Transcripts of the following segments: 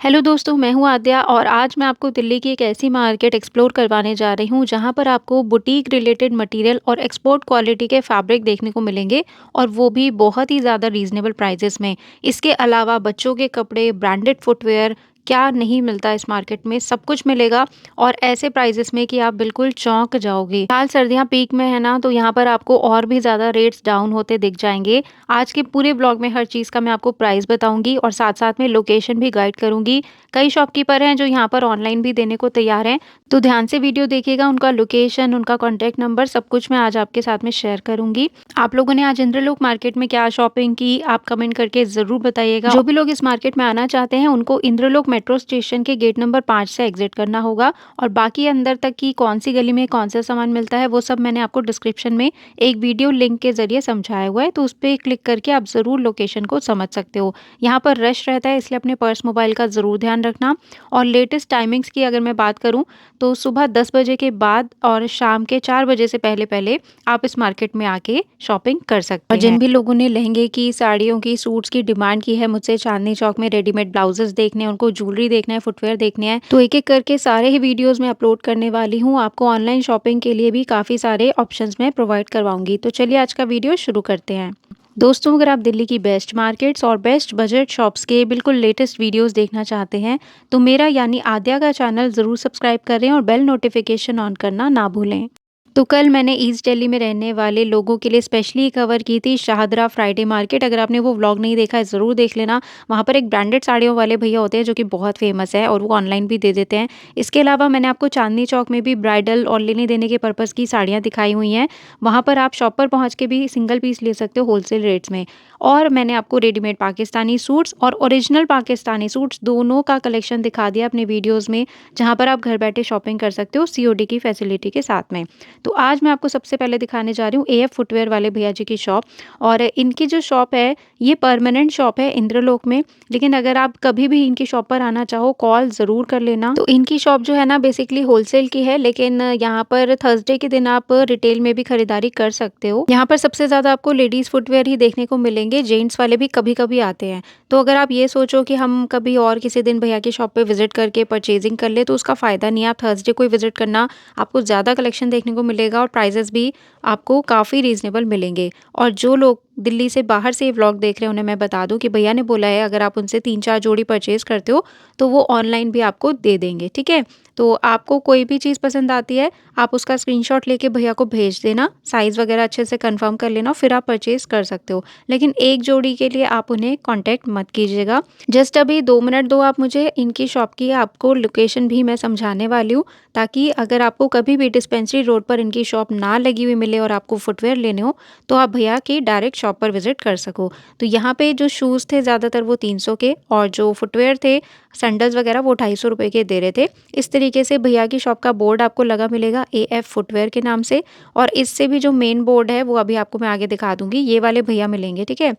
Hello दोस्तों, मैं हूँ आद्या और आज मैं आपको दिल्ली की एक ऐसी मार्केट एक्सप्लोर करवाने जा रही हूँ जहाँ पर आपको बुटीक रिलेटेड मटेरियल और एक्सपोर्ट क्वालिटी के फैब्रिक देखने को मिलेंगे और वो भी बहुत ही ज़्यादा रीजनेबल प्राइजेस में। इसके अलावा बच्चों के कपड़े, ब्रांडेड फुटवेयर, क्या नहीं मिलता इस मार्केट में, सब कुछ मिलेगा और ऐसे प्राइजेस में कि आप बिल्कुल चौंक जाओगे। हाल सर्दियाँ पीक में है ना, तो यहाँ पर आपको और भी ज़्यादा रेट्स डाउन होते दिख जाएंगे। आज के पूरे ब्लॉग में हर चीज़ का मैं आपको प्राइस बताऊंगी और साथ-साथ में लोकेशन भी गाइड करूंगी। कई शॉपकीपर हैं जो यहाँ पर ऑनलाइन भी देने को तैयार हैं, तो ध्यान से वीडियो देखिएगा। उनका लोकेशन, उनका कॉन्टैक्ट नंबर सब कुछ मैं आज आपके साथ में शेयर करूंगी। आप लोगों ने आज इंद्रलोक मार्केट में क्या शॉपिंग की, आप कमेंट करके ज़रूर बताइएगा। जो भी लोग इस मार्केट में आना चाहते हैं उनको इंद्रलोक मेट्रो स्टेशन के गेट नंबर 5 से एग्जिट करना होगा और बाकी अंदर तक की कौन सी गली में कौन सा सामान मिलता है वो सब मैंने आपको डिस्क्रिप्शन में एक वीडियो लिंक के ज़रिए समझाया हुआ है, तो उस पे क्लिक करके आप ज़रूर लोकेशन को समझ सकते हो। यहाँ पर रश रहता है, इसलिए अपने पर्स मोबाइल का ज़रूर ध्यान रखना। और लेटेस्ट टाइमिंग्स की अगर मैं बात करूँ तो सुबह 10 बजे के बाद और शाम के 4 बजे से पहले-पहले आप इस मार्केट में आके शॉपिंग कर सकते हैं। और जिन भी लोगों ने लहंगे की, साड़ियों की, सूट्स की डिमांड की है मुझसे चांदनी चौक में रेडीमेड ब्लाउजेस देखने हैं, उनको ज्वेलरी देखना है, फुटवियर देखने हैं, तो एक-एक करके सारे ही वीडियोज़ मैं अपलोड करने वाली हूँ। आपको ऑनलाइन शॉपिंग के लिए भी काफ़ी सारे ऑप्शंस मैं प्रोवाइड करवाऊँगी। तो चलिए आज का वीडियो शुरू करते हैं। दोस्तों, अगर आप दिल्ली की बेस्ट मार्केट्स और बेस्ट बजट शॉप्स के बिल्कुल लेटेस्ट वीडियोस देखना चाहते हैं तो मेरा यानी आद्या का चैनल ज़रूर सब्सक्राइब करें और बेल नोटिफिकेशन ऑन करना ना भूलें। तो कल मैंने ईस्ट दिल्ली में रहने वाले लोगों के लिए स्पेशली कवर की थी शाहदरा फ्राइडे मार्केट। अगर आपने वो व्लॉग नहीं देखा है ज़रूर देख लेना। वहाँ पर एक ब्रांडेड साड़ियों वाले भैया होते हैं जो कि बहुत फेमस है और वो ऑनलाइन भी दे देते हैं। इसके अलावा मैंने आपको चांदनी चौक में भी ब्राइडल और लेने देने के पर्पज़ की साड़ियाँ दिखाई हुई हैं। वहाँ पर आप शॉप पर पहुँच के भी सिंगल पीस ले सकते हो होलसेल रेट्स में। और मैंने आपको रेडीमेड पाकिस्तानी सूट्स और ओरिजिनल पाकिस्तानी सूट्स दोनों का कलेक्शन दिखा दिया अपने वीडियोज़ में, जहाँ पर आप घर बैठे शॉपिंग कर सकते हो सीओडी की फैसिलिटी के साथ में। तो आज मैं आपको सबसे पहले दिखाने जा रही हूँ एएफ फुटवेयर वाले भैया जी की शॉप। और इनकी जो शॉप है ये परमानेंट शॉप है इंद्रलोक में, लेकिन अगर आप कभी भी इनकी शॉप पर आना चाहो कॉल ज़रूर कर लेना। तो इनकी शॉप जो है ना बेसिकली होलसेल की है, लेकिन यहाँ पर थर्सडे के दिन आप रिटेल में भी खरीदारी कर सकते हो। यहाँ पर सबसे ज़्यादा आपको लेडीज़ फुटवेयर ही देखने को मिलेंगे, जेंट्स वाले भी कभी-कभी आते हैं। तो अगर आप ये सोचो कि हम कभी और किसी दिन भैया की शॉप पे विज़िट करके परचेजिंग कर ले तो उसका फ़ायदा नहीं है। आप थर्सडे को ही विज़िट करना, आपको ज़्यादा कलेक्शन देखने को मिलेगा और प्राइसेस भी आपको काफ़ी रीज़नेबल मिलेंगे। और जो लोग दिल्ली से बाहर से ये व्लॉग देख रहे हैं उन्हें मैं बता दूं कि भैया ने बोला है अगर आप उनसे 3-4 जोड़ी परचेज़ करते हो तो वो ऑनलाइन भी आपको दे देंगे, ठीक है? तो आपको कोई भी चीज़ पसंद आती है, आप उसका स्क्रीनशॉट लेके भैया को भेज देना, साइज़ वगैरह अच्छे से कन्फर्म कर लेना, फिर आप परचेज़ कर सकते हो। लेकिन एक जोड़ी के लिए आप उन्हें कॉन्टैक्ट मत कीजिएगा। जस्ट अभी 2 मिनट दो आप मुझे, इनकी शॉप की आपको लोकेशन भी मैं समझाने वाली हूँ, ताकि अगर आपको कभी भी डिस्पेंसरी रोड पर इनकी शॉप ना लगी हुई मिले और आपको फुटवियर लेने हो, तो आप भैया की डायरेक्ट शॉप पर विज़िट कर सको। तो यहाँ पे जो शूज़ थे ज़्यादातर वो 300 के और जो फुटवियर थे, सैंडल्स वगैरह वो 250 रुपए के दे रहे थे। इस तरीके से भैया की शॉप का बोर्ड आपको लगा मिलेगा एएफ फुटवियर के नाम से। और इससे भी जो मेन बोर्ड है वो अभी आपको मैं आगे दिखा दूँगी, ये वाले भैया मिलेंगे, ठीक है?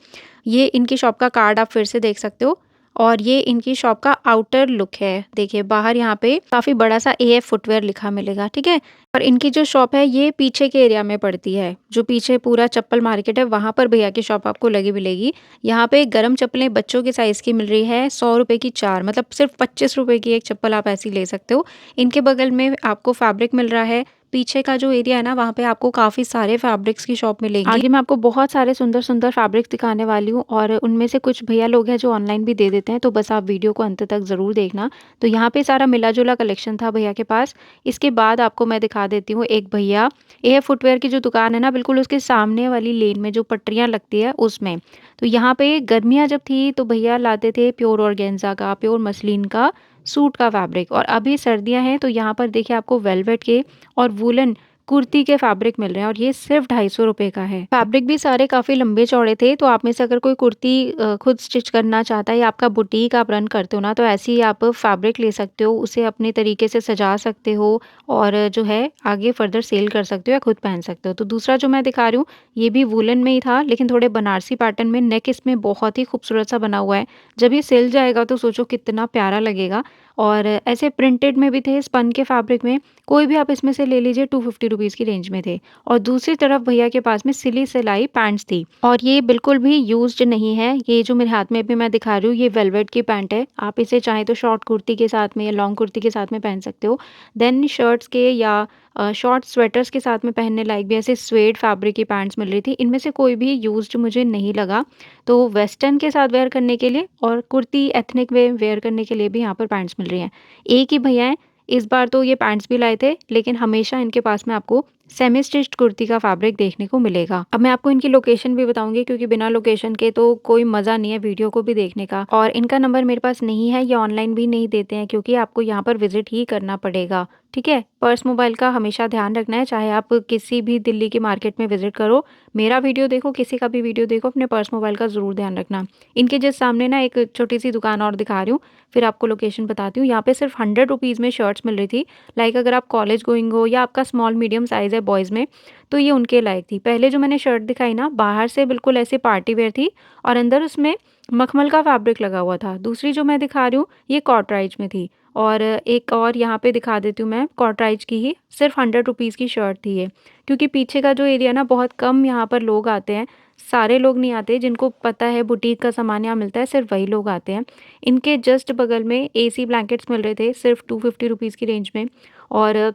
ये इनकी शॉप का कार्ड आप फिर से देख सकते हो और ये इनकी शॉप का आउटर लुक है। देखिए बाहर यहाँ पे काफ़ी बड़ा सा एएफ फुटवियर लिखा मिलेगा, ठीक है? और इनकी जो शॉप है ये पीछे के एरिया में पड़ती है, जो पीछे पूरा चप्पल मार्केट है वहाँ पर भैया की शॉप आपको लगी मिलेगी। यहाँ पे गरम चप्पलें बच्चों के साइज़ की मिल रही है, 100 रुपए की 4, मतलब सिर्फ 25 रुपए की एक चप्पल आप ऐसी ले सकते हो। इनके बगल में आपको फैब्रिक मिल रहा है। पीछे का जो एरिया है ना वहाँ पे आपको काफ़ी सारे फैब्रिक्स की शॉप मिलेगी। आगे मैं आपको बहुत सारे सुंदर-सुंदर फैब्रिक्स दिखाने वाली हूँ और उनमें से कुछ भैया लोग हैं जो ऑनलाइन भी दे देते हैं, तो बस आप वीडियो को अंत तक ज़रूर देखना। तो यहाँ पे सारा मिला-जुला कलेक्शन था भैया के पास। इसके बाद आपको मैं दिखा देती हूँ एक भैया, एयर फुटवियर की जो दुकान है ना बिल्कुल उसके सामने वाली लेन में जो पटरियाँ लगती है उसमें। तो यहाँ पे गर्मियाँ जब थी तो भैया लाते थे प्योर ऑर्गेन्जा का, प्योर मसलिन का सूट का फैब्रिक। और अभी सर्दियाँ हैं तो यहाँ पर देखिए आपको वेलवेट के और वूलन कुर्ती के फैब्रिक मिल रहे हैं और ये सिर्फ 250 रुपए का है। फैब्रिक भी सारे काफ़ी लंबे चौड़े थे, तो आप में से अगर कोई कुर्ती खुद स्टिच करना चाहता है या आपका बुटीक आप रन करते हो ना, तो ऐसे ही आप फैब्रिक ले सकते हो, उसे अपने तरीके से सजा सकते हो और जो है आगे फर्दर सेल कर सकते हो या खुद पहन सकते हो। तो दूसरा जो मैं दिखा रही हूँ ये भी वूलन में ही था, लेकिन थोड़े बनारसी पैटर्न में, नेक इसमें बहुत ही खूबसूरत सा बना हुआ है। जब ये सिल जाएगा तो सोचो कितना प्यारा लगेगा। और ऐसे प्रिंटेड में भी थे, स्पन के फैब्रिक में, कोई भी आप इसमें से ले लीजिए 250 रुपीज़ की रेंज में थे। और दूसरी तरफ भैया के पास में सिली सिलाई पैंट्स थी और ये बिल्कुल भी यूज्ड नहीं है। ये जो मेरे हाथ में अभी मैं दिखा रही हूँ ये वेलवेट की पैंट है। आप इसे चाहे तो शॉर्ट कुर्ती के साथ में या लॉन्ग कुर्ती के साथ में पहन सकते हो। देन शर्ट्स के या शॉर्ट स्वेटर्स के साथ में पहनने लायक भी ऐसे स्वेड फैब्रिक की पैंट्स मिल रही थी। इनमें से कोई भी यूज्ड मुझे नहीं लगा। तो वेस्टर्न के साथ वेयर करने के लिए और कुर्ती एथनिक वे वेयर करने के लिए भी यहाँ पर पैंट्स मिल रही हैं। एक ही भैया हैं, इस बार तो ये पैंट्स भी लाए थे, लेकिन हमेशा इनके पास में आपको सेमी स्टिच्ड कुर्ती का फैब्रिक देखने को मिलेगा। अब मैं आपको इनकी लोकेशन भी बताऊंगी क्योंकि बिना लोकेशन के तो कोई मज़ा नहीं है वीडियो को भी देखने का। और इनका नंबर मेरे पास नहीं है, ये ऑनलाइन भी नहीं देते हैं क्योंकि आपको यहाँ पर विजिट ही करना पड़ेगा। ठीक है, पर्स मोबाइल का हमेशा ध्यान रखना है, चाहे आप किसी भी दिल्ली की मार्केट में विजिट करो, मेरा वीडियो देखो, किसी का भी वीडियो देखो, अपने पर्स मोबाइल का ज़रूर ध्यान रखना। इनके जस्ट सामने ना एक छोटी सी दुकान और दिखा रही हूँ, फिर आपको लोकेशन बताती हूँ। यहाँ पे सिर्फ 100 रुपीज़ में शर्ट्स मिल रही थी। लाइक अगर आप कॉलेज गोइंग हो या आपका स्मॉल मीडियम साइज़ है बॉयज़ में, तो ये उनके लायक थी। पहले जो मैंने शर्ट दिखाई ना, बाहर से बिल्कुल ऐसे पार्टी वेयर थी और अंदर उसमें मखमल का फैब्रिक लगा हुआ था। दूसरी जो मैं दिखा रही हूँ ये कॉटराइज में थी। और एक और यहाँ पे दिखा देती हूँ मैं, कॉटराइज की ही सिर्फ 100 रुपीज़ की शर्ट थी ये। क्योंकि पीछे का जो एरिया ना बहुत कम यहाँ पर लोग आते हैं, सारे लोग नहीं आते। जिनको पता है बुटीक का सामान यहाँ मिलता है सिर्फ वही लोग आते हैं। इनके जस्ट बगल में एसी ब्लैंकेट्स मिल रहे थे सिर्फ 250 रुपीज़ की रेंज में। और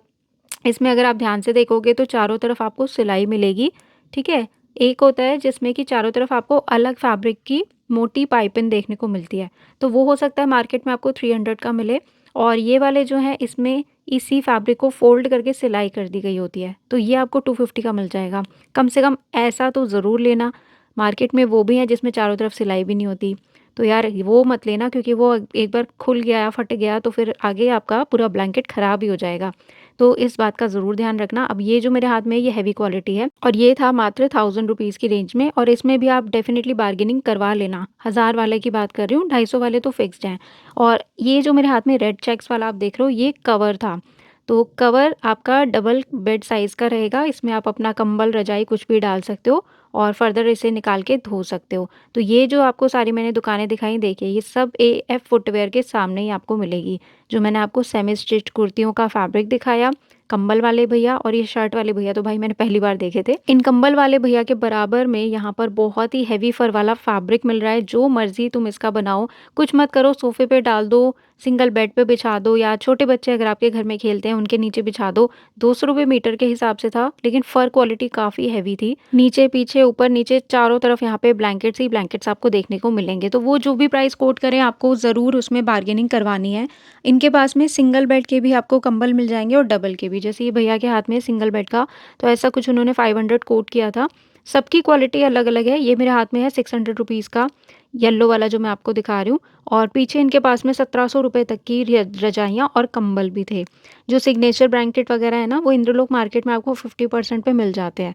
इसमें अगर आप ध्यान से देखोगे तो चारों तरफ आपको सिलाई मिलेगी। ठीक है, एक होता है जिसमें कि चारों तरफ आपको अलग फैब्रिक की मोटी पाइपिंग देखने को मिलती है, तो वो हो सकता है मार्केट में आपको 300 का मिले। और ये वाले जो हैं इसमें इसी फैब्रिक को फोल्ड करके सिलाई कर दी गई होती है, तो ये आपको 250 का मिल जाएगा। कम से कम ऐसा तो ज़रूर लेना। मार्केट में वो भी है जिसमें चारों तरफ सिलाई भी नहीं होती, तो यार वो मत लेना क्योंकि वो एक बार खुल गया फट गया तो फिर आगे आपका पूरा ब्लैंकेट ख़राब ही हो जाएगा। तो इस बात का ज़रूर ध्यान रखना। अब ये जो मेरे हाथ में है ये हैवी क्वालिटी है और ये था मात्र 1000 रुपीज़ की रेंज में। और इसमें भी आप डेफिनेटली बार्गेनिंग करवा लेना। 1000 वाले की बात कर रही हूँ, 250 वाले तो फिक्स्ड हैं। और ये जो मेरे हाथ में रेड चेक्स वाला आप देख रहे हो ये कवर था। तो कवर आपका डबल बेड साइज़ का रहेगा। इसमें आप अपना कंबल रजाई कुछ भी डाल सकते हो और फर्दर इसे निकाल के धो सकते हो। तो ये जो आपको सारी मैंने दुकानें दिखाई देखिए, ये सब एएफ फुटवियर के सामने ही आपको मिलेगी। जो मैंने आपको सेमी स्टिच्ड कुर्तियों का फैब्रिक दिखाया, कंबल वाले भैया और ये शर्ट वाले भैया तो भाई मैंने पहली बार देखे थे। इन कंबल वाले भैया के बराबर में यहाँ पर बहुत ही हेवी फर वाला फैब्रिक मिल रहा है। जो मर्जी तुम इसका बनाओ, कुछ मत करो, सोफे पे डाल दो, सिंगल बेड पे बिछा दो या छोटे बच्चे अगर आपके घर में खेलते हैं उनके नीचे बिछा दो। 200 रुपये मीटर के हिसाब से था, लेकिन फर क्वालिटी काफ़ी हैवी थी। नीचे पीछे ऊपर नीचे चारों तरफ यहाँ पे ब्लैंकेट्स ही ब्लैंकेट्स आपको देखने को मिलेंगे। तो वो जो भी प्राइस कोट करें आपको ज़रूर उसमें बार्गेनिंग करवानी है। इनके पास में सिंगल बेड के भी आपको कंबल मिल जाएंगे और डबल के भी। जैसे ये भैया के हाथ में सिंगल बेड का, तो ऐसा कुछ उन्होंने 500 कोट किया था। सबकी क्वालिटी अलग अलग है। ये मेरे हाथ में है 600 रुपीज़ का येलो वाला जो मैं आपको दिखा रही हूँ। और पीछे इनके पास में 1700 रुपये तक की रजाइयाँ और कंबल भी थे। जो सिग्नेचर ब्लैंकेट वगैरह है ना, वो इंद्रलोक मार्केट में आपको 50% पे मिल जाते हैं।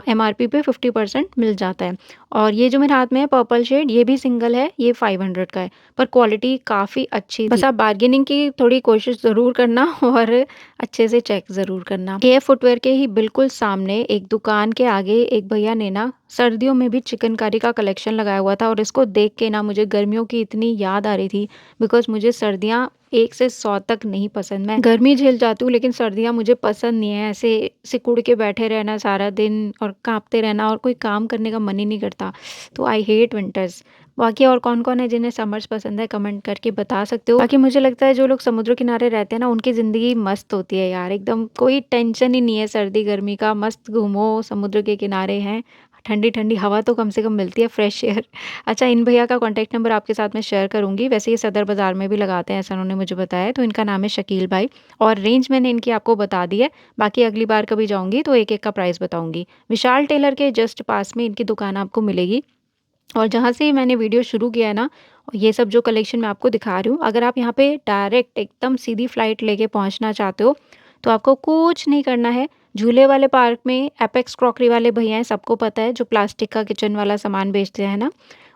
एमआरपी पे 50% मिल जाता है। और ये जो मेरे हाथ में है पर्पल शेड, ये भी सिंगल है, ये 500 का है, पर क्वालिटी काफ़ी अच्छी थी। बस आप बार्गेनिंग की थोड़ी कोशिश ज़रूर करना और अच्छे से चेक ज़रूर करना। ये फुटवेयर के ही बिल्कुल सामने एक दुकान के आगे एक भैया ने ना सर्दियों में भी चिकनकारी का कलेक्शन लगाया हुआ था और इसको देख के ना मुझे गर्मियों की इतनी याद आ रही थी। बिकॉज मुझे सर्दियाँ 1 से 100 तक नहीं पसंद। मैं गर्मी झेल जाती हूँ लेकिन सर्दियाँ मुझे पसंद नहीं है। ऐसे सिकुड़ के बैठे रहना सारा दिन और काँपते रहना और कोई काम करने का मन ही नहीं करता। तो आई हेट विंटर्स। बाकी और कौन-कौन है जिन्हें समर्स पसंद है कमेंट करके बता सकते हो। बाकी मुझे लगता है जो लोग समुद्र किनारे रहते हैं ना उनकी ज़िंदगी मस्त होती है यार। एकदम कोई टेंशन ही नहीं है सर्दी गर्मी का। मस्त घूमो, समुद्र के किनारे हैं, ठंडी-ठंडी हवा तो कम से कम मिलती है, फ्रेश एयर। अच्छा, इन भैया का कॉन्टैक्ट नंबर आपके साथ मैं शेयर करूँगी। वैसे ये सदर बाज़ार में भी लगाते हैं ऐसा उन्होंने मुझे बताया। तो इनका नाम है शकील भाई और रेंज मैंने इनकी आपको बता दी है। बाकी अगली बार कभी जाऊँगी तो एक-एक का प्राइस बताऊँगी। विशाल टेलर के जस्ट पास में इनकी दुकान आपको मिलेगी। और जहाँ से मैंने वीडियो शुरू किया है ना, ये सब जो कलेक्शन मैं आपको दिखा रही हूँ, अगर आप यहाँ पे डायरेक्ट एकदम सीधी फ्लाइट लेके पहुँचना चाहते हो तो आपको कुछ नहीं करना है। झूले वाले पार्क में एपेक्स क्रॉकरी वाले भैया हैं, सबको पता है, जो प्लास्टिक का किचन वाला सामान बेचते हैं ना,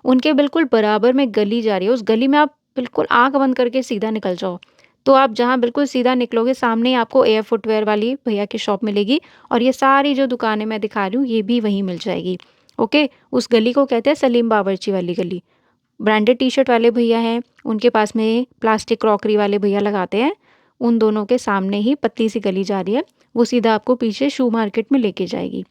उनके बिल्कुल बराबर में गली जा रही है। उस गली में आप बिल्कुल आँख बंद करके सीधा निकल जाओ, तो आप जहाँ बिल्कुल सीधा निकलोगे सामने ही आपको एयर फुटवियर वाली भैया की शॉप मिलेगी और ये सारी जो दुकानें मैं दिखा रही हूँ ये भी वहीं मिल जाएगी। ओके, उस गली को कहते हैं सलीम बावर्ची वाली गली। ब्रांडेड टी-शर्ट वाले भैया हैं, उनके पास में प्लास्टिक क्रॉकरी वाले भैया लगाते हैं, उन दोनों के सामने ही पतली सी गली जा रही है, वो सीधा आपको पीछे शू मार्केट में लेके जाएगी।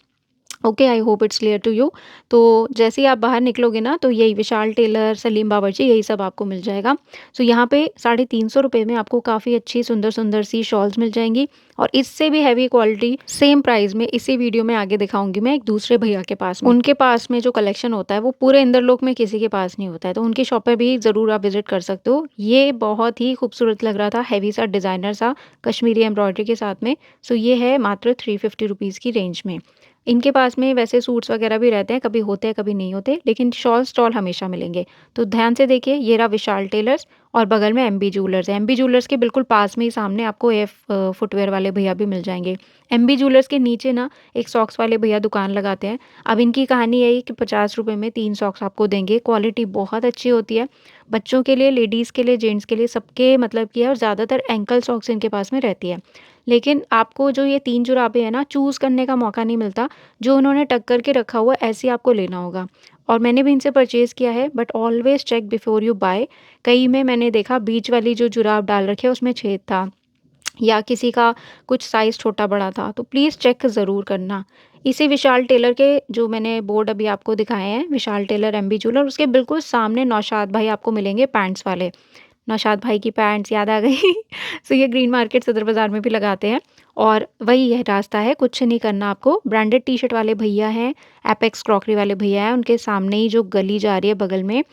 Okay, I hope it's clear to you. तो जैसे ही आप बाहर निकलोगे ना, तो यही विशाल टेलर, सलीम बावर्ची, यही सब आपको मिल जाएगा। सो यहाँ पे 350 रुपये में आपको काफ़ी अच्छी सुंदर सुंदर सी शॉल्स मिल जाएंगी, और इससे भी हैवी क्वालिटी सेम प्राइस में इसी वीडियो में आगे दिखाऊंगी मैं एक दूसरे भैया के पास में। उनके पास में जो कलेक्शन होता है वो पूरे इंदरलोक में किसी के पास नहीं होता है, तो उनकी शॉप पे भी ज़रूर आप विजिट कर सकते हो। ये बहुत ही खूबसूरत लग रहा था, हैवी सा डिज़ाइनर सा कश्मीरी एम्ब्रॉयडरी के साथ में। सो ये है मात्र 350 रुपीज़ की रेंज में। इनके पास में वैसे सूट्स वगैरह भी रहते हैं, कभी होते हैं कभी नहीं होते, लेकिन शॉल स्टॉल हमेशा मिलेंगे। तो ध्यान से देखिए, ये रहा विशाल टेलर्स, और बगल में एमबी ज्वेलर्स है। एमबी ज्वेलर्स के बिल्कुल पास में ही सामने आपको एफ फुटवेयर वाले भैया भी मिल जाएंगे। एमबी ज्वेलर्स के नीचे ना एक सॉक्स वाले भैया दुकान लगाते हैं। अब इनकी कहानी यही कि 50 रुपये में 3 सॉक्स आपको देंगे। क्वालिटी बहुत अच्छी होती है, बच्चों के लिए, लेडीज़ के लिए, जेंट्स के लिए, सबके मतलब की है। और ज़्यादातर एंकल सॉक्स इनके पास में रहती है। लेकिन आपको जो ये 3 जुराबें हैं ना, चूज़ करने का मौका नहीं मिलता। जो उन्होंने टक करके रखा हुआ है ऐसे ही आपको लेना होगा। और मैंने भी इनसे परचेज़ किया है, but always check before you buy. कई में मैंने देखा बीच वाली जो जुराब डाल रखी है उसमें छेद था, या किसी का कुछ साइज़ छोटा-बड़ा था, तो प्लीज़ चेक ज़रूर करना। इसी विशाल टेलर के जो मैंने बोर्ड अभी आपको दिखाए हैं, विशाल टेलर, एमबी ज्वेलर, उसके बिल्कुल सामने नौशाद भाई आपको मिलेंगे पैंट्स वाले। नौशाद भाई की पैंट्स याद आ गई। सो ये ग्रीन मार्केट सदर बाज़ार में भी लगाते हैं, और वही यह रास्ता है, कुछ नहीं करना आपको। ब्रांडेड टी-शर्ट वाले भैया हैं, एपेक्स क्रॉकरी वाले भैया हैं, उनके सामने ही जो गली जा रही है बगल में,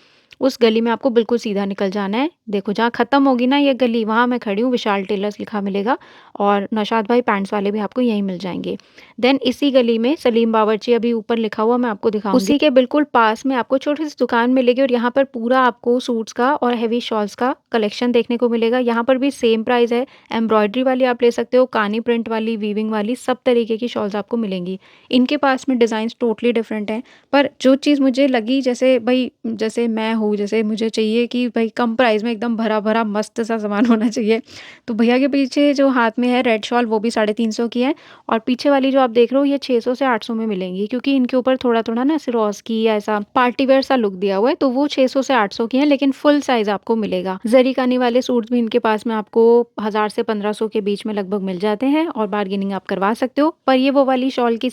उस गली में आपको बिल्कुल सीधा निकल जाना है। देखो जहाँ ख़त्म होगी ना ये गली, वहाँ मैं खड़ी हूँ, विशाल टेलर्स लिखा मिलेगा, और नौशाद भाई पैंट्स वाले भी आपको यहीं मिल जाएँगे। देन इसी गली में सलीम बावर्ची अभी ऊपर लिखा हुआ मैं आपको दिखाऊँगी। उसी के बिल्कुल पास में आपको छोटी-सी दुकान मिलेगी, और यहाँ पर पूरा आपको सूट्स का और हेवी शॉल्स का कलेक्शन देखने को मिलेगा। यहाँ पर भी सेम प्राइस है। एम्ब्रॉयडरी वाली आप ले सकते हो, कानी प्रिंट वाली, वीविंग वाली, सब तरीके की शॉल्स आपको मिलेंगी। इनके पास में डिज़ाइन्स टोटली डिफरेंट हैं, पर जो चीज़ मुझे लगी, जैसे भई जैसे मैं हूँ, जैसे मुझे चाहिए कि भई कम प्राइस में एकदम भरा-भरा मस्त सा सामान होना चाहिए। तो भैया के पीछे जो हाथ में है रेड शॉल, वो भी 350 की है, और पीछे वाली जो आप देख रहे हो ये 600 से 800 में मिलेंगी, क्योंकि इनके ऊपर थोड़ा-थोड़ा ना सिरोस्की या ऐसा पार्टी वेयर सा लुक दिया हुआ है, तो वो 600 से 800 की है, लेकिन फुल साइज़ आपको मिलेगा। ज़री-कानी वाले सूट्स भी इनके पास में आपको 1000 से 1500 के बीच में लगभग मिल जाते हैं, और बार्गेनिंग आप करवा सकते हो। पर ये वो वाली शॉल की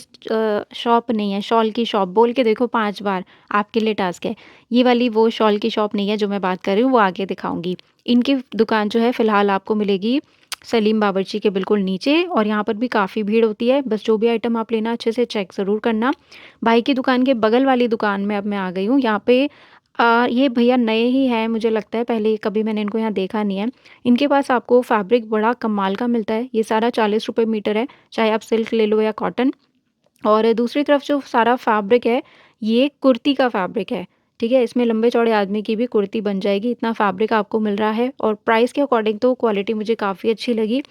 शॉप नहीं है, शॉल की शॉप बोल के देखो 5 बार, आपके लिए टास्क है। ये वाली वो शॉल की शॉप नहीं है जो मैं बात कर रही हूँ, वो आगे दिखाऊँगी। इनकी दुकान जो है फ़िलहाल आपको मिलेगी सलीम बावर्ची के बिल्कुल नीचे, और यहाँ पर भी काफ़ी भीड़ होती है। बस जो भी आइटम आप लेना अच्छे से चेक ज़रूर करना। भाई की दुकान के बगल वाली दुकान में अब मैं आ गई हूँ। यहाँ पे ये भैया नए ही हैं मुझे लगता है, पहले कभी मैंने इनको यहाँ देखा नहीं है। इनके पास आपको फैब्रिक बड़ा कमाल का मिलता है। ये सारा 40 रुपए मीटर है, चाहे आप सिल्क ले लो या कॉटन। और दूसरी तरफ जो सारा फैब्रिक है, ये कुर्ती का फैब्रिक है, ठीक है? इसमें लंबे-चौड़े आदमी की भी कुर्ती बन जाएगी, इतना फैब्रिक आपको मिल रहा है, और प्राइस के अकॉर्डिंग तो क्वालिटी मुझे काफ़ी अच्छी लगी।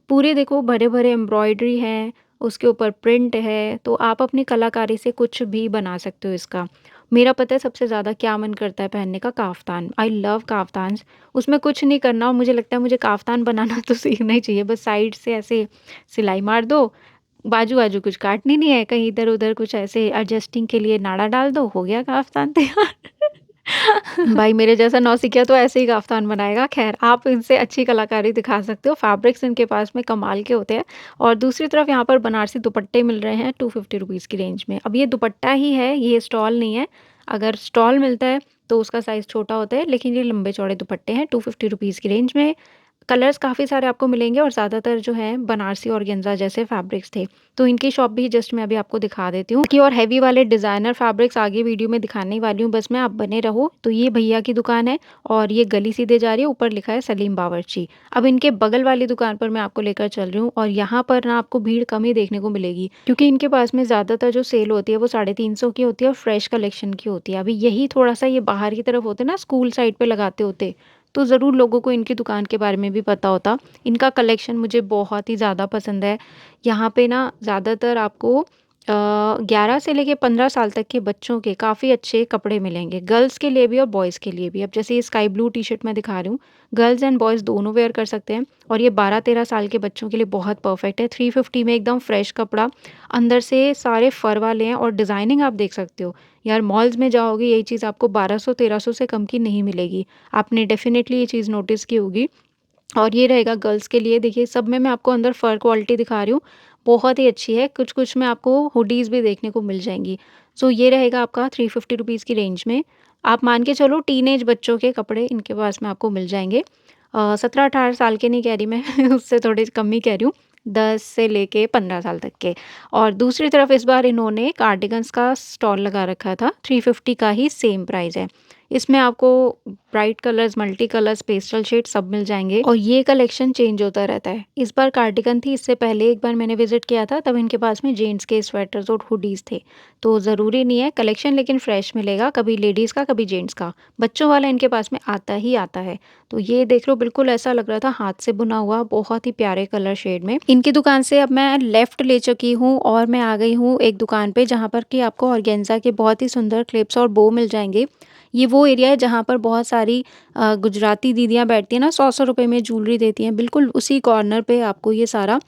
पूरे देखो भरे-भरे एम्ब्रॉयडरी हैं, उसके ऊपर प्रिंट है, तो आप अपनी कलाकारी से कुछ भी बना सकते हो इसका। मेरा पता है सबसे ज़्यादा क्या मन करता है पहनने का? काफ्तान। I love kaftans. उसमें कुछ नहीं करना, और मुझे लगता है मुझे काफ्तान बनाना तो सीखना ही चाहिए। बस साइड से ऐसे सिलाई मार दो, बाजू-बाजू कुछ काटनी नहीं है, कहीं इधर-उधर कुछ ऐसे एडजस्टिंग के लिए नाड़ा डाल दो, हो गया काफ्तान तैयार। भाई मेरे जैसा नौसिखिया तो ऐसे ही काफ्तान बनाएगा। ख़ैर आप इनसे अच्छी कलाकारी दिखा सकते हो, फैब्रिक्स इनके पास में कमाल के होते हैं। और दूसरी तरफ यहाँ पर बनारसी दुपट्टे मिल रहे हैं 250 रुपीज़ की रेंज में। अब ये दुपट्टा ही है, ये स्टॉल नहीं है। अगर स्टॉल मिलता है तो उसका साइज़ छोटा होता है, लेकिन ये लंबे-चौड़े दुपट्टे हैं 250 रुपीज़ की रेंज में। कलर्स काफ़ी सारे आपको मिलेंगे, और ज़्यादातर जो हैं बनारसी ऑर्गेन्जा जैसे फैब्रिक्स थे। तो इनकी शॉप भी जस्ट मैं अभी आपको दिखा देती हूँ कि, और हेवी वाले डिज़ाइनर फैब्रिक्स आगे वीडियो में दिखाने वाली हूँ, बस मैं, आप बने रहो। तो ये भैया की दुकान है, और ये गली सीधे जा रही है, ऊपर लिखा है सलीम बावर्ची। अब इनके बगल वाली दुकान पर मैं आपको लेकर चल रही हूँ, और यहाँ पर ना आपको भीड़ कम ही देखने को मिलेगी, क्योंकि इनके पास में ज़्यादातर जो सेल होती है वो 350 की होती है, और फ्रेश कलेक्शन की होती है। अभी यही थोड़ा-सा ये बाहर की तरफ होते ना, स्कूल साइड पे लगाते होते, तो ज़रूर लोगों को इनकी दुकान के बारे में भी पता होता। इनका कलेक्शन मुझे बहुत ही ज़्यादा पसंद है। यहाँ पे ना ज़्यादातर आपको 11 से लेके 15 साल तक के बच्चों के काफ़ी अच्छे कपड़े मिलेंगे, गर्ल्स के लिए भी और बॉयज़ के लिए भी। अब जैसे ये स्काई ब्लू टी-शर्ट मैं दिखा रही हूँ, गर्ल्स एंड बॉयज़ दोनों वेयर कर सकते हैं, और ये 12-13 साल के बच्चों के लिए बहुत परफेक्ट है। 350 में एकदम फ्रेश कपड़ा, अंदर से सारे फर वाले हैं, और डिज़ाइनिंग आप देख सकते हो। यार मॉल्स में जाओगे यही चीज़ आपको 1200-1300 से कम की नहीं मिलेगी। आपने डेफ़िनेटली ये चीज़ नोटिस की होगी। और ये रहेगा गर्ल्स के लिए। देखिए सब में मैं आपको अंदर फर क्वालिटी दिखा रही हूँ, बहुत ही अच्छी है। कुछ-कुछ में आपको हुडीज़ भी देखने को मिल जाएँगी। सो ये रहेगा आपका 350 रुपीज़ की रेंज में। आप मान के चलो टीनेज बच्चों के कपड़े इनके पास में आपको मिल जाएँगे। 17-18 साल के नहीं कह रही मैं उससे थोड़े कम ही कह रही हूँ, 10 से लेके 15 साल तक के। और दूसरी तरफ इस बार इन्होंने कार्डिगन्स का स्टॉल लगा रखा था, 350 का ही सेम प्राइस है। इसमें आपको bright colours, multi colours, pastel shade सब मिल जाएँगे और ये कलेक्शन चेंज होता रहता है। इस बार कार्डिगन थी, इससे पहले एक बार मैंने विज़िट किया था, तब इनके पास में जेंट्स के स्वेटर्स और हुडीज़ थे। तो ज़रूरी नहीं है कलेक्शन, लेकिन फ्रेश मिलेगा, कभी लेडीज़ का, कभी जेंट्स का। बच्चों वाला इनके पास में आता ही आता है। तो ये देख लो, बिल्कुल ऐसा लग रहा था हाथ से बुना हुआ, बहुत ही प्यारे कलर शेड में। इनकी दुकान से अब मैं लेफ्ट ले चुकी हूँ और मैं आ गई हूँ एक दुकान पे, जहाँ पर कि आपको ऑर्गेन्जा के बहुत ही सुंदर क्लिप्स और बो मिल जाएँगे। ये वो एरिया है जहाँ पर बहुत सारी गुजराती दीदियाँ बैठती हैं ना, 100-100 रुपए में ज्वेलरी देती हैं। बिल्कुल उसी कॉर्नर पे आपको ये सारा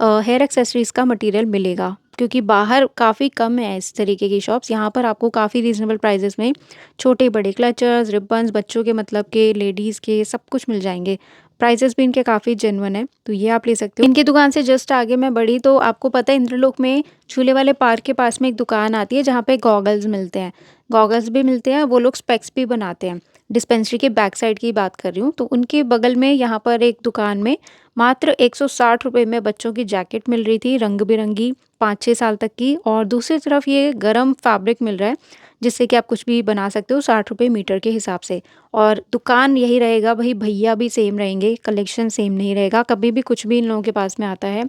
हेयर एक्सेसरीज़ का मटेरियल मिलेगा, क्योंकि बाहर काफ़ी कम है इस तरीके की शॉप्स। यहाँ पर आपको काफ़ी रीज़नेबल प्राइसेज़ में छोटे-बड़े क्लचर्स, रिबन्स, बच्चों के मतलब के, लेडीज़ के, सब कुछ मिल जाएँगे। प्राइसेज़ भी इनके काफ़ी जेन्युइन है, तो ये आप ले सकते हो। इनकी दुकान से जस्ट आगे मैं बढ़ी तो आपको पता है इंद्रलोक में झूले वाले पार्क के पास में एक दुकान आती है, जहाँ पे गॉगल्स मिलते हैं। गॉगल्स भी मिलते हैं, वो लोग स्पेक्स भी बनाते हैं। डिस्पेंसरी के बैक साइड की बात कर रही हूँ, तो उनके बगल में यहाँ पर एक दुकान में मात्र 160 रुपए में बच्चों की जैकेट मिल रही थी, रंग-बिरंगी, 5-6 साल तक की। और दूसरी तरफ ये गरम फैब्रिक मिल रहा है, जिससे कि आप कुछ भी बना सकते हो 60 रुपए मीटर के हिसाब से। और दुकान यही रहेगा भई, भैया भी सेम रहेंगे, कलेक्शन सेम नहीं रहेगा, कभी भी कुछ भी इन लोगों के पास में आता है।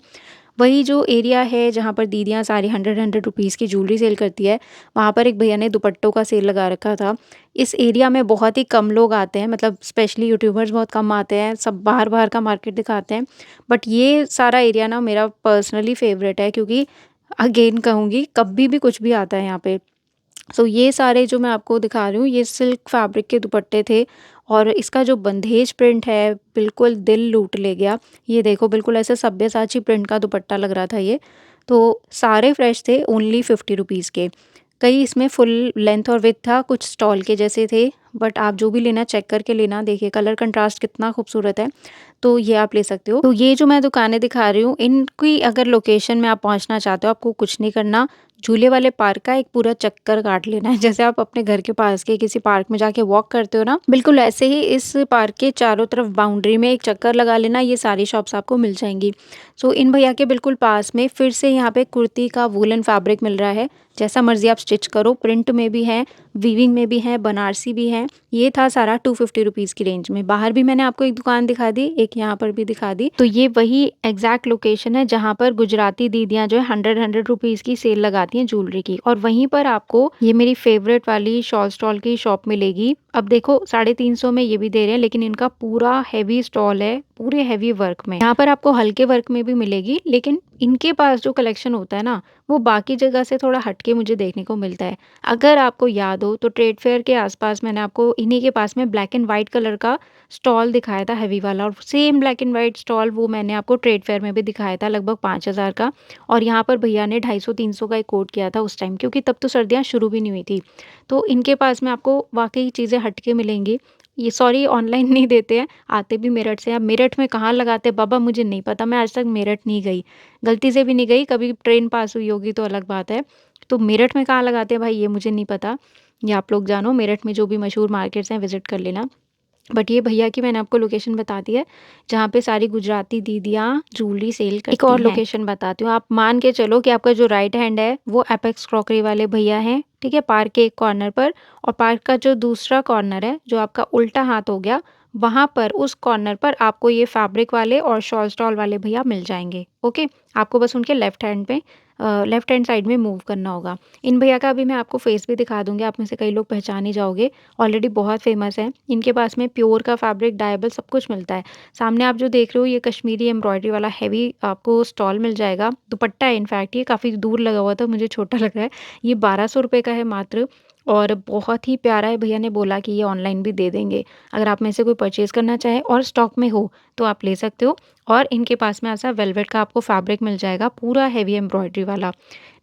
वही जो एरिया है जहाँ पर दीदियाँ सारी 100-100 रुपीज़ की ज्वेलरी सेल करती है, वहाँ पर एक भैया ने दुपट्टों का सेल लगा रखा था। इस एरिया में बहुत ही कम लोग आते हैं, मतलब स्पेशली यूट्यूबर्स बहुत कम आते हैं, सब बाहर-बाहर का मार्केट दिखाते हैं। बट ये सारा एरिया ना मेरा पर्सनली फ़ेवरेट है, क्योंकि अगेन कहूँगी कभी भी कुछ भी आता है यहाँ पे। सो ये सारे जो मैं आपको दिखा रही हूँ, ये सिल्क फैब्रिक के दुपट्टे थे और इसका जो बंधेज प्रिंट है, बिल्कुल दिल लूट ले गया। ये देखो, बिल्कुल ऐसे सब्यसाची प्रिंट का दुपट्टा लग रहा था ये। तो सारे फ्रेश थे, ओनली 50 रुपीज़ के। कई इसमें फुल लेंथ और विड्थ था, कुछ स्टॉल के जैसे थे, बट आप जो भी लेना चेक करके लेना। देखिए कलर कंट्रास्ट कितना खूबसूरत है, तो ये आप ले सकते हो। तो ये जो मैं दुकानें दिखा रही हूँ, इनकी अगर लोकेशन में आप पहुँचना चाहते हो, आपको कुछ नहीं करना, झूले वाले पार्क का एक पूरा चक्कर काट लेना है। जैसे आप अपने घर के पास के किसी पार्क में जाके वॉक करते हो ना, बिल्कुल ऐसे ही इस पार्क के चारों तरफ बाउंड्री में एक चक्कर लगा लेना, ये सारी शॉप्स आपको मिल जाएँगी। सो इन भैया के बिल्कुल पास में फिर से यहाँ पे कुर्ती का वूलन फैब्रिक मिल रहा है, जैसा मर्ज़ी आप स्टिच करो, प्रिंट में भी है, वीविंग में भी है, बनारसी भी है। ये था सारा 250 रुपीज़ की रेंज में। बाहर भी मैंने आपको एक दुकान दिखा दी, एक यहाँ पर भी दिखा दी। तो ये वही एग्ज़ैक्ट लोकेशन है जहाँ पर गुजराती दीदियाँ जो है 100-100 रुपीज़ की सेल लगाती हैं ज्वेलरी की, और वहीं पर आपको ये मेरी फ़ेवरेट वाली शॉल स्टॉल की शॉप मिलेगी। अब देखो 350 में ये भी दे रहे हैं, लेकिन इनका पूरा हेवी स्टॉल है, पूरे हेवी वर्क में। यहाँ पर आपको हल्के वर्क में भी मिलेगी, लेकिन इनके पास जो कलेक्शन होता है ना, वो बाकी जगह से थोड़ा हटके मुझे देखने को मिलता है। अगर आपको याद हो तो ट्रेड फेयर के आसपास मैंने आपको इन्हीं के पास में ब्लैक एंड व्हाइट कलर का स्टॉल दिखाया था, हेवी वाला, और same black and white stall वो मैंने आपको ट्रेड फेयर में भी दिखाया था, लगभग 5000 का। और यहाँ पर भैया ने 250-300 का एक कोट किया था उस टाइम, क्योंकि तब तो सर्दियाँ शुरू भी नहीं हुई थी। तो इनके पास में आपको वाकई चीज़ें हटके मिलेंगी। ये सॉरी ऑनलाइन नहीं देते हैं, आते भी मेरठ से हैं। अब मेरठ में कहाँ लगाते हैं बाबा, मुझे नहीं पता, मैं आज तक मेरठ नहीं गई, गलती से भी नहीं गई। कभी ट्रेन पास हुई होगी तो अलग बात है। तो मेरठ में कहाँ लगाते हैं भाई, ये मुझे नहीं पता। ये आप लोग जानो, मेरठ में जो भी मशहूर मार्केट्स हैं विज़िट कर लेना। बट ये भैया की मैंने आपको लोकेशन बता दी है, जहाँ पे सारी गुजराती दीदियाँ ज्वेलरी सेल करती हैं। एक और लोकेशन बताती हूँ, आप मान के चलो कि आपका जो राइट हैंड है वो एपेक्स क्रॉकरी वाले भैया हैं, ठीक है, पार्क के एक कॉर्नर पर। और पार्क का जो दूसरा कॉर्नर है, जो आपका उल्टा हाथ हो गया, वहाँ पर उस कॉर्नर पर आपको ये फैब्रिक वाले और शॉल स्टॉल वाले भैया मिल जाएंगे। ओके, आपको बस उनके लेफ्ट हैंड साइड में मूव करना होगा। इन भैया का अभी मैं आपको फेस भी दिखा दूंगी, आप में से कई लोग पहचान ही जाओगे, ऑलरेडी बहुत फेमस है। इनके पास में प्योर का फैब्रिक, डायबल सब कुछ मिलता है। सामने आप जो देख रहे हो ये कश्मीरी एम्ब्रॉयडरी वाला हेवी आपको स्टॉल मिल जाएगा, दुपट्टा है, इनफैक्ट ये काफ़ी दूर लगा हुआ था, मुझे छोटा लग रहा है। ये 1200 रुपये का है मात्र, और बहुत ही प्यारा है। भैया ने बोला कि ये ऑनलाइन भी दे देंगे, अगर आप में से कोई परचेज़ करना चाहे और स्टॉक में हो तो आप ले सकते हो। और इनके पास में ऐसा वेलवेट का आपको फैब्रिक मिल जाएगा, पूरा हेवी एम्ब्रॉयडरी वाला।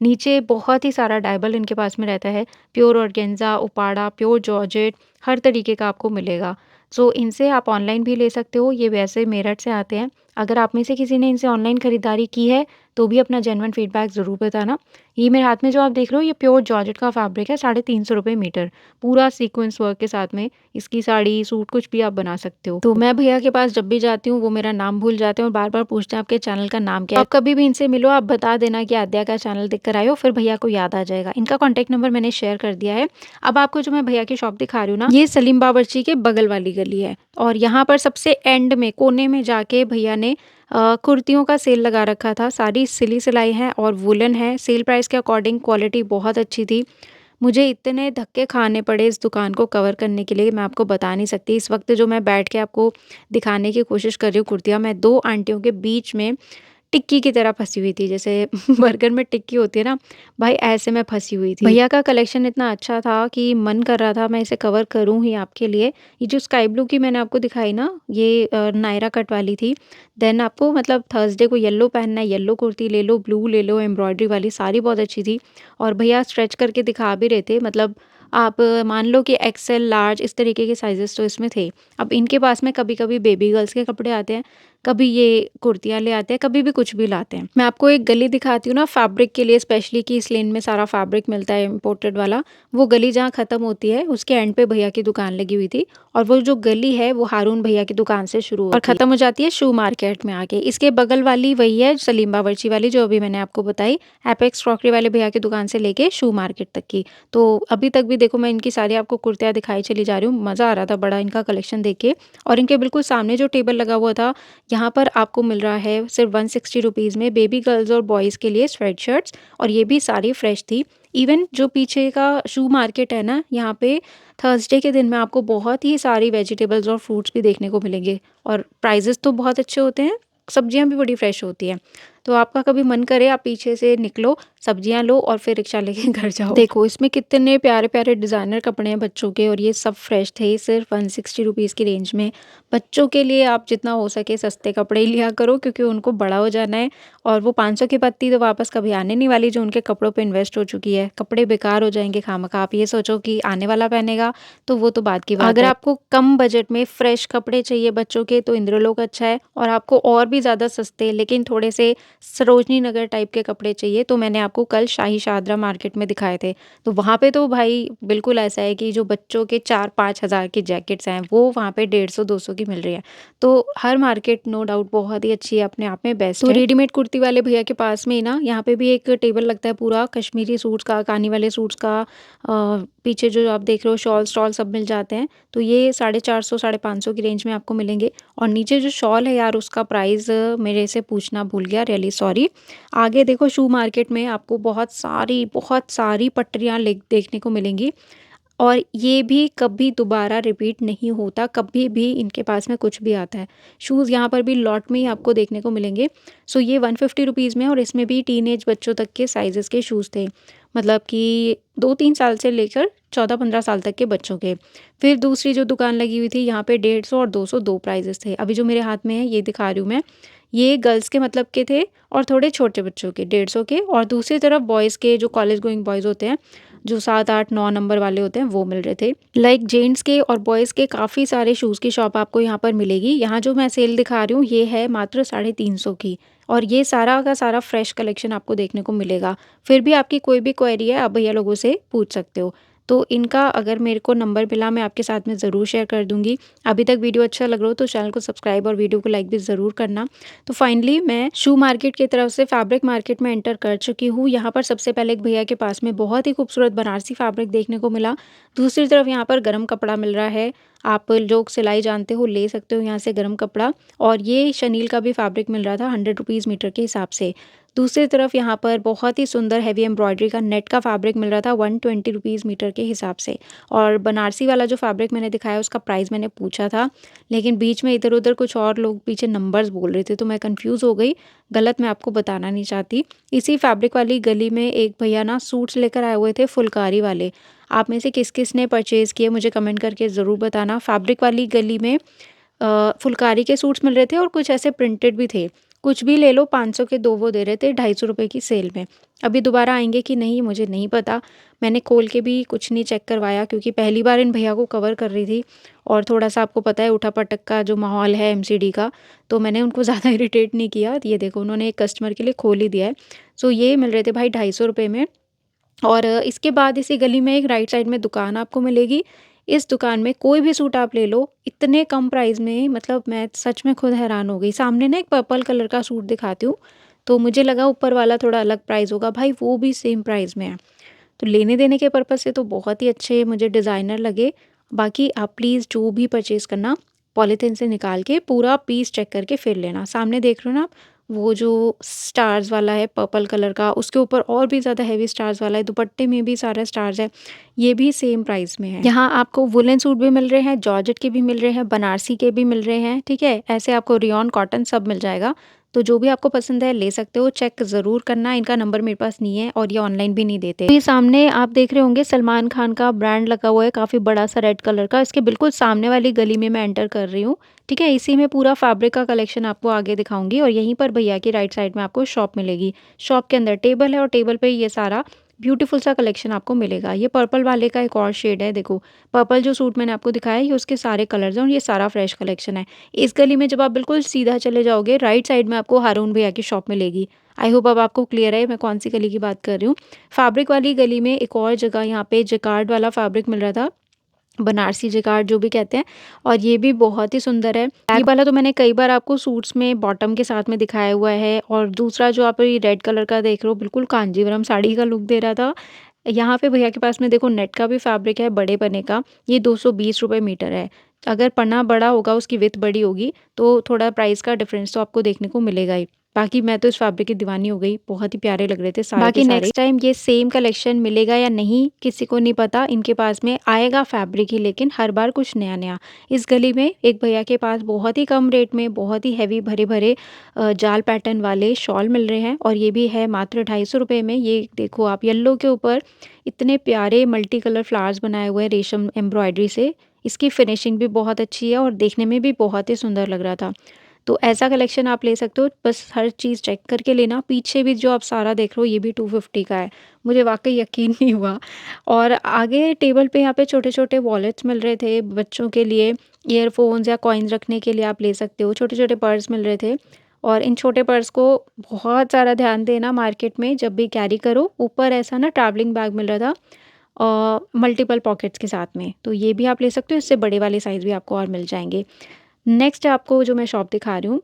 नीचे बहुत ही सारा डायबल इनके पास में रहता है, pure organza, Uppada, pure georgette, हर तरीके का आपको मिलेगा। सो इनसे आप ऑनलाइन भी ले सकते हो, ये वैसे मेरठ से आते हैं। अगर आप में से किसी ने इनसे ऑनलाइन खरीदारी की है, तो भी अपना जेन्युइन फीडबैक ज़रूर बताना। ये मेरे हाथ में जो आप देख रहे हो, ये प्योर जॉर्जेट का फैब्रिक है, ₹350 मीटर। पूरा सीक्वेंस वर्क के साथ में इसकी साड़ी, सूट कुछ भी आप बना सकते हो। तो मैं भैया के पास जब भी जाती हूँ, वो मेरा नाम भूल जाते हैं और बार-बार पूछते हैं आपके चैनल का नाम क्या है? आप कभी भी इनसे मिलो, आप बता देना कि आद्या का चैनल देखकर आए हो, फिर भैया को याद आ जाएगा। इनका कॉन्टैक्ट नंबर मैंने शेयर कर दिया है। अब आपको जो मैं भैया की शॉप दिखा रही हूँ ना, ये सलीम बावर्ची के बगल वाली गली है और यहाँ पर सबसे एंड में कोने में जाके भैया ने कुर्तियों का सेल लगा रखा था। सारी सिली-सिलाई है और वूलन है। सेल प्राइस के अकॉर्डिंग क्वालिटी बहुत अच्छी थी। मुझे इतने धक्के खाने पड़े इस दुकान को कवर करने के लिए, मैं आपको बता नहीं सकती। इस वक़्त जो मैं बैठ के आपको दिखाने की कोशिश कर रही हूँ कुर्तियाँ, मैं 2 आंटियों के बीच में टिक्की की तरह फँसी हुई थी, जैसे बर्गर में टिक्की होती है ना, भाई ऐसे मैं फँसी हुई थी। भैया का कलेक्शन इतना अच्छा था कि मन कर रहा था मैं इसे कवर करूँ ही आपके लिए। ये जो स्काई ब्लू की मैंने आपको दिखाई ना, ये नायरा कट वाली थी। देन आपको मतलब थर्सडे को येलो पहनना है, येलो कुर्ती ले लो, ब्लू ले लो, एम्ब्रॉयडरी वाली सारी बहुत अच्छी थी। और भैया स्ट्रेच करके दिखा भी रहे थे, मतलब आप मान लो कि एक्सेल, लार्ज इस तरीके के साइज़ेज़ तो इसमें थे। अब इनके पास में कभी-कभी बेबी गर्ल्स के कपड़े आते हैं, कभी ये कुर्तियाँ ले आते हैं, कभी भी कुछ भी लाते हैं। मैं आपको एक गली दिखाती हूँ ना फैब्रिक के लिए स्पेशली, कि इस लेन में सारा फैब्रिक मिलता है इम्पोर्टेड वाला। वो गली जहाँ ख़त्म होती है उसके एंड पे भैया की दुकान लगी हुई थी और वो जो गली है वो हारून भैया की दुकान से शुरू होती है और ख़त्म हो जाती है शू मार्केट में आके। इसके बगल वाली वही है सलीम बावर्ची वाली जो अभी मैंने आपको बताई, एपेक्स क्रॉकरी वाले भैया की दुकान से लेके शू मार्केट तक की। तो अभी तक भी देखो मैं इनकी सारी आपको कुर्तियाँ दिखाई चली जा रही हूँ। मज़ा आ रहा था बड़ा इनका कलेक्शन देख के। और इनके बिल्कुल सामने जो टेबल लगा हुआ था, यहाँ पर आपको मिल रहा है सिर्फ 160 रुपीज़ में बेबी गर्ल्स और बॉयज़ के लिए स्वेटशर्ट्स, और ये भी सारी फ्रेश थी। इवन जो पीछे का शू मार्केट है ना, यहाँ पे थर्सडे के दिन में आपको बहुत ही सारी वेजिटेबल्स और फ्रूट्स भी देखने को मिलेंगे और प्राइजेस तो बहुत अच्छे होते हैं, सब्जियाँ भी बड़ी फ्रेश होती हैं। तो आपका कभी मन करे आप पीछे से निकलो, सब्जियाँ लो और फिर रिक्शा लेके घर जाओ। देखो इसमें कितने प्यारे-प्यारे डिज़ाइनर कपड़े हैं बच्चों के, और ये सब फ्रेश थे सिर्फ 160 रुपीज़ की रेंज में। बच्चों के लिए आप जितना हो सके सस्ते कपड़े ही लिया करो, क्योंकि उनको बड़ा हो जाना है और वो 500 की पत्ती तो वापस कभी आने नहीं वाली जो उनके कपड़ों पे इन्वेस्ट हो चुकी है। कपड़े बेकार हो जाएँगे खामख़ा। आप ये सोचो कि आने वाला पहनेगा तो वो तो बात की बात है। अगर आपको कम बजट में फ्रेश कपड़े चाहिए बच्चों के तो इंद्रलोक अच्छा है, और आपको और भी ज़्यादा सस्ते लेकिन थोड़े से सरोजनी नगर टाइप के कपड़े चाहिए तो मैंने आपको कल शाही शादरा मार्केट में दिखाए थे। तो वहाँ पे तो भाई बिल्कुल ऐसा है कि जो बच्चों के 4-5 हज़ार की जैकेट्स हैं वो वहाँ पे 150-200 की मिल रही है। तो हर मार्केट नो डाउट बहुत ही अच्छी है, अपने आप में बेस्ट है। तो रेडीमेड कुर्ती वाले भैया के पास में ही ना यहाँ पे भी एक टेबल लगता है पूरा कश्मीरी सूट्स का, कानी वाले सूट्स का, पीछे जो आप देख रहे हो शॉल स्टॉल सब मिल जाते हैं। तो ये 450 550 की रेंज में आपको मिलेंगे। और नीचे जो शॉल है यार उसका प्राइस मेरे से पूछना भूल गया, रियली सॉरी। आगे देखो शू मार्केट में आपको बहुत सारी पटरियाँ देखने को मिलेंगी, और ये भी कभी दोबारा रिपीट नहीं होता, कभी भी इनके पास में कुछ भी आता है। शूज़ यहाँ पर भी लॉट में ही आपको देखने को मिलेंगे। सो ये 150 रुपीज़ में, और इसमें भी टीनेज बच्चों तक के साइज़ेस के शूज़ थे। मतलब कि 2-3 साल से लेकर 14-15 साल तक के बच्चों के। फिर दूसरी जो दुकान लगी हुई थी यहाँ पे 150 और 200 2 प्राइज़ेस थे। अभी जो मेरे हाथ में है ये दिखा रही हूँ मैं, ये गर्ल्स के मतलब के थे और थोड़े छोटे बच्चों के 150 के, और दूसरी तरफ बॉयज़ के जो कॉलेज गोइंग बॉयज़ होते हैं, जो 7, 8, 9 नंबर वाले होते हैं वो मिल रहे थे। लाइक जेंट्स के और बॉयज़ के काफ़ी सारे शूज़ की शॉप आपको यहाँ पर मिलेगी। यहाँ जो मैं सेल दिखा रही हूँ ये है मात्र 350 की, और ये सारा का सारा फ्रेश कलेक्शन आपको देखने को मिलेगा। फिर भी आपकी कोई भी क्वेरी है आप भैया लोगों से पूछ सकते हो। तो इनका अगर मेरे को नंबर मिला मैं आपके साथ में ज़रूर शेयर कर दूँगी। अभी तक वीडियो अच्छा लग रहा हो तो चैनल को सब्सक्राइब और वीडियो को लाइक भी ज़रूर करना। तो फाइनली मैं शू मार्केट की तरफ से फैब्रिक मार्केट में एंटर कर चुकी हूँ। यहाँ पर सबसे पहले एक भैया के पास में बहुत ही खूबसूरत बनारसी फैब्रिक देखने को मिला। दूसरी तरफ यहाँ पर गरम कपड़ा मिल रहा है। आप लोग सिलाई जानते हो ले सकते हो यहाँ से गरम कपड़ा, और ये शनील का भी फैब्रिक मिल रहा था 100 रुपीज़ मीटर के हिसाब से। दूसरी तरफ यहाँ पर बहुत ही सुंदर हैवी एम्ब्रॉयडरी का नेट का फैब्रिक मिल रहा था 120 रुपीज़ मीटर के हिसाब से। और बनारसी वाला जो फैब्रिक मैंने दिखाया उसका प्राइस मैंने पूछा था, लेकिन बीच में इधर-उधर कुछ और लोग पीछे नंबर्स बोल रहे थे तो मैं कंफ्यूज हो गई। गलत मैं आपको बताना नहीं चाहती। इसी फैब्रिक वाली गली में एक भैया ना सूट्स लेकर आए हुए थे फुलकारी वाले। आप में से किस-किस ने परचेज़ किए मुझे कमेंट करके ज़रूर बताना। फैब्रिक वाली गली में फुलकारी के सूट्स मिल रहे थे और कुछ ऐसे प्रिंटेड भी थे, कुछ भी ले लो 500 के 2 वो दे रहे थे ₹250 की सेल में। अभी दोबारा आएँगे कि नहीं मुझे नहीं पता। मैंने खोल के भी कुछ नहीं चेक करवाया क्योंकि पहली बार इन भैया को कवर कर रही थी और थोड़ा-सा आपको पता है उठा-पटक का जो माहौल है एमसीडी का, तो मैंने उनको ज़्यादा इरिटेट नहीं किया। ये देखो उन्होंने एक कस्टमर के लिए खोल ही दिया है। सो ये मिल रहे थे भाई ₹250 में। और इसके बाद इसी गली में एक राइट साइड में दुकान आपको मिलेगी। इस दुकान में कोई भी सूट आप ले लो, इतने कम प्राइस में, मतलब मैं सच में खुद हैरान हो गई। सामने ना एक पर्पल कलर का सूट दिखाती हूँ, तो मुझे लगा ऊपर वाला थोड़ा अलग प्राइस होगा, भाई वो भी सेम प्राइस में है। तो लेने-देने के पर्पज़ से तो बहुत ही अच्छे मुझे डिज़ाइनर लगे। बाकी आप प्लीज़ जो भी परचेज़ करना, पॉलीथीन से निकाल के पूरा पीस चेक करके फिर लेना। सामने देख रहे हो ना आप, वो जो स्टार्स वाला है पर्पल कलर का, उसके ऊपर और भी ज़्यादा हेवी स्टार्स वाला है, दुपट्टे में भी सारे स्टार्स हैं, ये भी सेम प्राइस में है। यहाँ आपको वुलन सूट भी मिल रहे हैं, जॉर्जेट के भी मिल रहे हैं, बनारसी के भी मिल रहे हैं, ठीक है? ऐसे आपको रेयॉन, कॉटन सब मिल जाएगा। तो जो भी आपको पसंद है ले सकते हो, चेक ज़रूर करना। इनका नंबर मेरे पास नहीं है और ये ऑनलाइन भी नहीं देते। तो ये सामने आप देख रहे होंगे सलमान खान का ब्रांड लगा हुआ है, काफ़ी बड़ा सा रेड कलर का। इसके बिल्कुल सामने वाली गली में मैं एंटर कर रही हूँ, ठीक है? इसी में पूरा फैब्रिक का कलेक्शन आपको आगे दिखाऊँगी और यहीं पर भैया की राइट साइड में आपको शॉप मिलेगी। शॉप के अंदर टेबल है और टेबल पे ये सारा ब्यूटीफुल सा कलेक्शन आपको मिलेगा। ये पर्पल वाले का एक और शेड है, देखो। पर्पल जो सूट मैंने आपको दिखाया ये उसके सारे कलर्स हैं और ये सारा फ्रेश कलेक्शन है। इस गली में जब आप बिल्कुल सीधा चले जाओगे, राइट साइड में आपको हारून भैया की शॉप मिलेगी। आई होप अब आपको क्लियर है मैं कौन-सी गली की बात कर रही हूँ। फैब्रिक वाली गली में एक और जगह यहाँ पे जैकार्ड वाला फैब्रिक मिल रहा था। बनारसी जैकार्ड जो भी कहते हैं, और ये भी बहुत ही सुंदर है। ये वाला तो मैंने कई बार आपको सूट्स में बॉटम के साथ में दिखाया हुआ है, और दूसरा जो आप ये रेड कलर का देख रहे हो बिल्कुल कांजीवरम साड़ी का लुक दे रहा था। यहाँ पे भैया के पास में देखो नेट का भी फैब्रिक है बड़े पन्ने का, ये ₹220 मीटर है। अगर पन्ना बड़ा होगा, उसकी विड्थ बड़ी होगी, तो थोड़ा प्राइस का डिफरेंस तो आपको देखने को मिलेगा ही। बाकी मैं तो इस फैब्रिक की दीवानी हो गई, बहुत ही प्यारे लग रहे थे सारे के बाकी सारे। नेक्स्ट टाइम ये सेम कलेक्शन मिलेगा या नहीं किसी को नहीं पता, इनके पास में आएगा फैब्रिक ही, लेकिन हर बार कुछ नया-नया। इस गली में एक भैया के पास बहुत ही कम रेट में बहुत ही हेवी भरे-भरे जाल पैटर्न वाले शॉल मिल रहे हैं, और ये भी है मात्र ₹250 में। ये देखो आप, येलो के ऊपर इतने प्यारे मल्टी कलर फ्लावर्स बनाए हुए हैं रेशम एम्ब्रॉयडरी से। इसकी फिनिशिंग भी बहुत अच्छी है और देखने में भी बहुत ही सुंदर लग रहा था। तो ऐसा कलेक्शन आप ले सकते हो, बस हर चीज़ चेक करके लेना। पीछे भी जो आप सारा देख रहे हो ये भी 250 का है। मुझे वाक़ई यकीन नहीं हुआ। और आगे टेबल पे यहाँ पे छोटे-छोटे वॉलेट्स मिल रहे थे बच्चों के लिए, ईयरफ़ोन्स या कॉइन्स रखने के लिए आप ले सकते हो। छोटे-छोटे पर्स मिल रहे थे, और इन छोटे पर्स को बहुत सारा ध्यान देना मार्केट में जब भी कैरी करो। ऊपर ऐसा ना ट्रैवलिंग बैग मिल रहा था मल्टीपल पॉकेट्स के साथ में, तो ये भी आप ले सकते हो। इससे बड़े वाले साइज़ भी आपको और मिल जाएँगे। नेक्स्ट आपको जो मैं शॉप दिखा रही हूँ,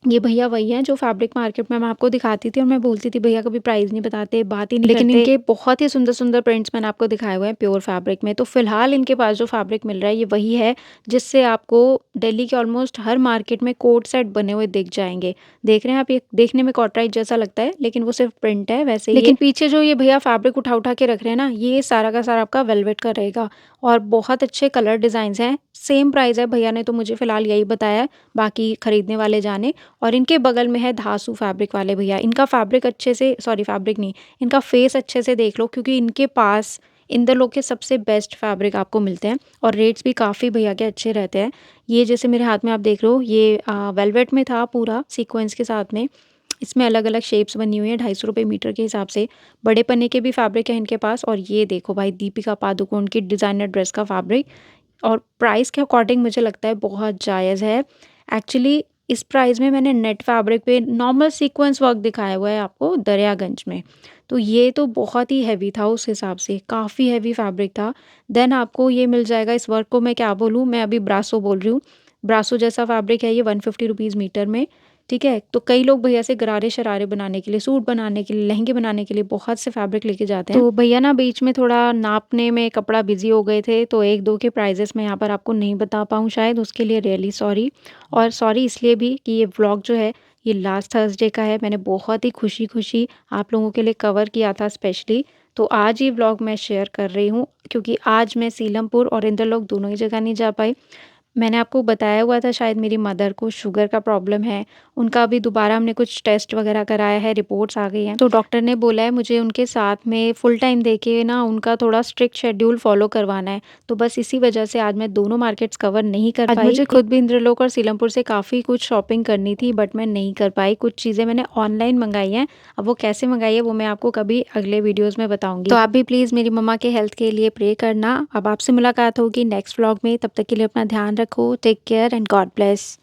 ये भैया वही हैं जो फैब्रिक मार्केट में मैं आपको दिखाती थी, और मैं बोलती थी भैया कभी प्राइस नहीं बताते, बात ही नहीं लेकिन करते। इनके बहुत ही सुंदर-सुंदर प्रिंट्स मैंने आपको दिखाए हुए हैं प्योर फैब्रिक में। तो फ़िलहाल इनके पास जो फैब्रिक मिल रहा है ये वही है जिससे आपको दिल्ली के ऑलमोस्ट हर मार्केट में कोट सेट बने हुए दिख जाएँगे। देख रहे हैं आप, ये देखने में कॉटराइट जैसा लगता है लेकिन वो सिर्फ़ प्रिंट है, वैसे ही। लेकिन पीछे जो ये भैया फैब्रिक उठा-उठा के रख रहे हैं ना, ये सारा का सारा आपका वेलवेट का रहेगा, और बहुत अच्छे कलर डिज़ाइन्स हैं। सेम प्राइस है, भैया ने तो मुझे फ़िलहाल यही बताया है, बाकी खरीदने वाले जाने। और इनके बगल में है धासु फैब्रिक वाले भैया। इनका फैब्रिक अच्छे से, सॉरी फैब्रिक नहीं, इनका फेस अच्छे से देख लो, क्योंकि इनके पास इंदरलोक के सबसे बेस्ट फैब्रिक आपको मिलते हैं, और रेट्स भी काफ़ी भैया के अच्छे रहते हैं। ये जैसे मेरे हाथ में आप देख रहे हो, ये वेलवेट में था पूरा सीक्वेंस के साथ में। इसमें अलग-अलग शेप्स बनी हुई हैं ₹250 मीटर के हिसाब से। बड़े पन्ने के भी फैब्रिक है इनके पास, और ये देखो भाई दीपिका पादुकोण की डिज़ाइनर ड्रेस का फैब्रिक, और प्राइस के अकॉर्डिंग मुझे लगता है बहुत जायज़ है। एक्चुअली इस प्राइस में मैंने नेट फैब्रिक पे नॉर्मल सीक्वेंस वर्क दिखाया हुआ है आपको दरियागंज में। तो ये तो बहुत ही हेवी था उस हिसाब से, काफ़ी हेवी फैब्रिक था। देन आपको ये मिल जाएगा, इस वर्क को मैं क्या बोलूँ, मैं अभी ब्रासो बोल रही हूँ। ब्रासो जैसा फैब्रिक है ये ₹150 मीटर में, ठीक है? तो कई लोग भैया से गरारे-शरारे बनाने के लिए, सूट बनाने के लिए, लहंगे बनाने के लिए बहुत से फैब्रिक लेके जाते हैं। तो भैया ना बीच में थोड़ा नापने में कपड़ा बिज़ी हो गए थे, तो 1-2 के प्राइसेज़ मैं यहाँ पर आपको नहीं बता पाऊँ शायद, उसके लिए रियली सॉरी। और सॉरी इसलिए भी कि ये व्लॉग जो है ये लास्ट थर्सडे का है। मैंने बहुत ही खुशी-खुशी आप लोगों के लिए कवर किया था स्पेशली। तो आज ये व्लॉग मैं शेयर कर रही हूँ, क्योंकि आज मैं सीलमपुर और इंदरलोक दोनों ही जगह नहीं जा पाई। मैंने आपको बताया हुआ था शायद मेरी मदर को शुगर का प्रॉब्लम है। उनका अभी दोबारा हमने कुछ टेस्ट वग़ैरह कराया है, रिपोर्ट्स आ गई हैं। तो डॉक्टर ने बोला है मुझे उनके साथ में फुल टाइम देके ना उनका थोड़ा स्ट्रिक्ट शेड्यूल फ़ॉलो करवाना है। तो बस इसी वज़ह से आज मैं दोनों मार्केट्स कवर नहीं कर पाई। आज मुझे खुद भी इंद्रलोक और सीलमपुर से काफ़ी कुछ शॉपिंग करनी थी बट मैं नहीं कर पाई। कुछ चीज़ें मैंने ऑनलाइन मँगाई हैं। अब वो कैसे मँगाई है वो मैं आपको कभी अगले वीडियोज़ में बताऊँगी। तो आप भी प्लीज़ मेरी मम्मा के हेल्थ के लिए प्रे करना। अब आपसे मुलाकात होगी नेक्स्ट व्लॉग में। तब तक के लिए अपना ध्यान रखो। Take care and God bless.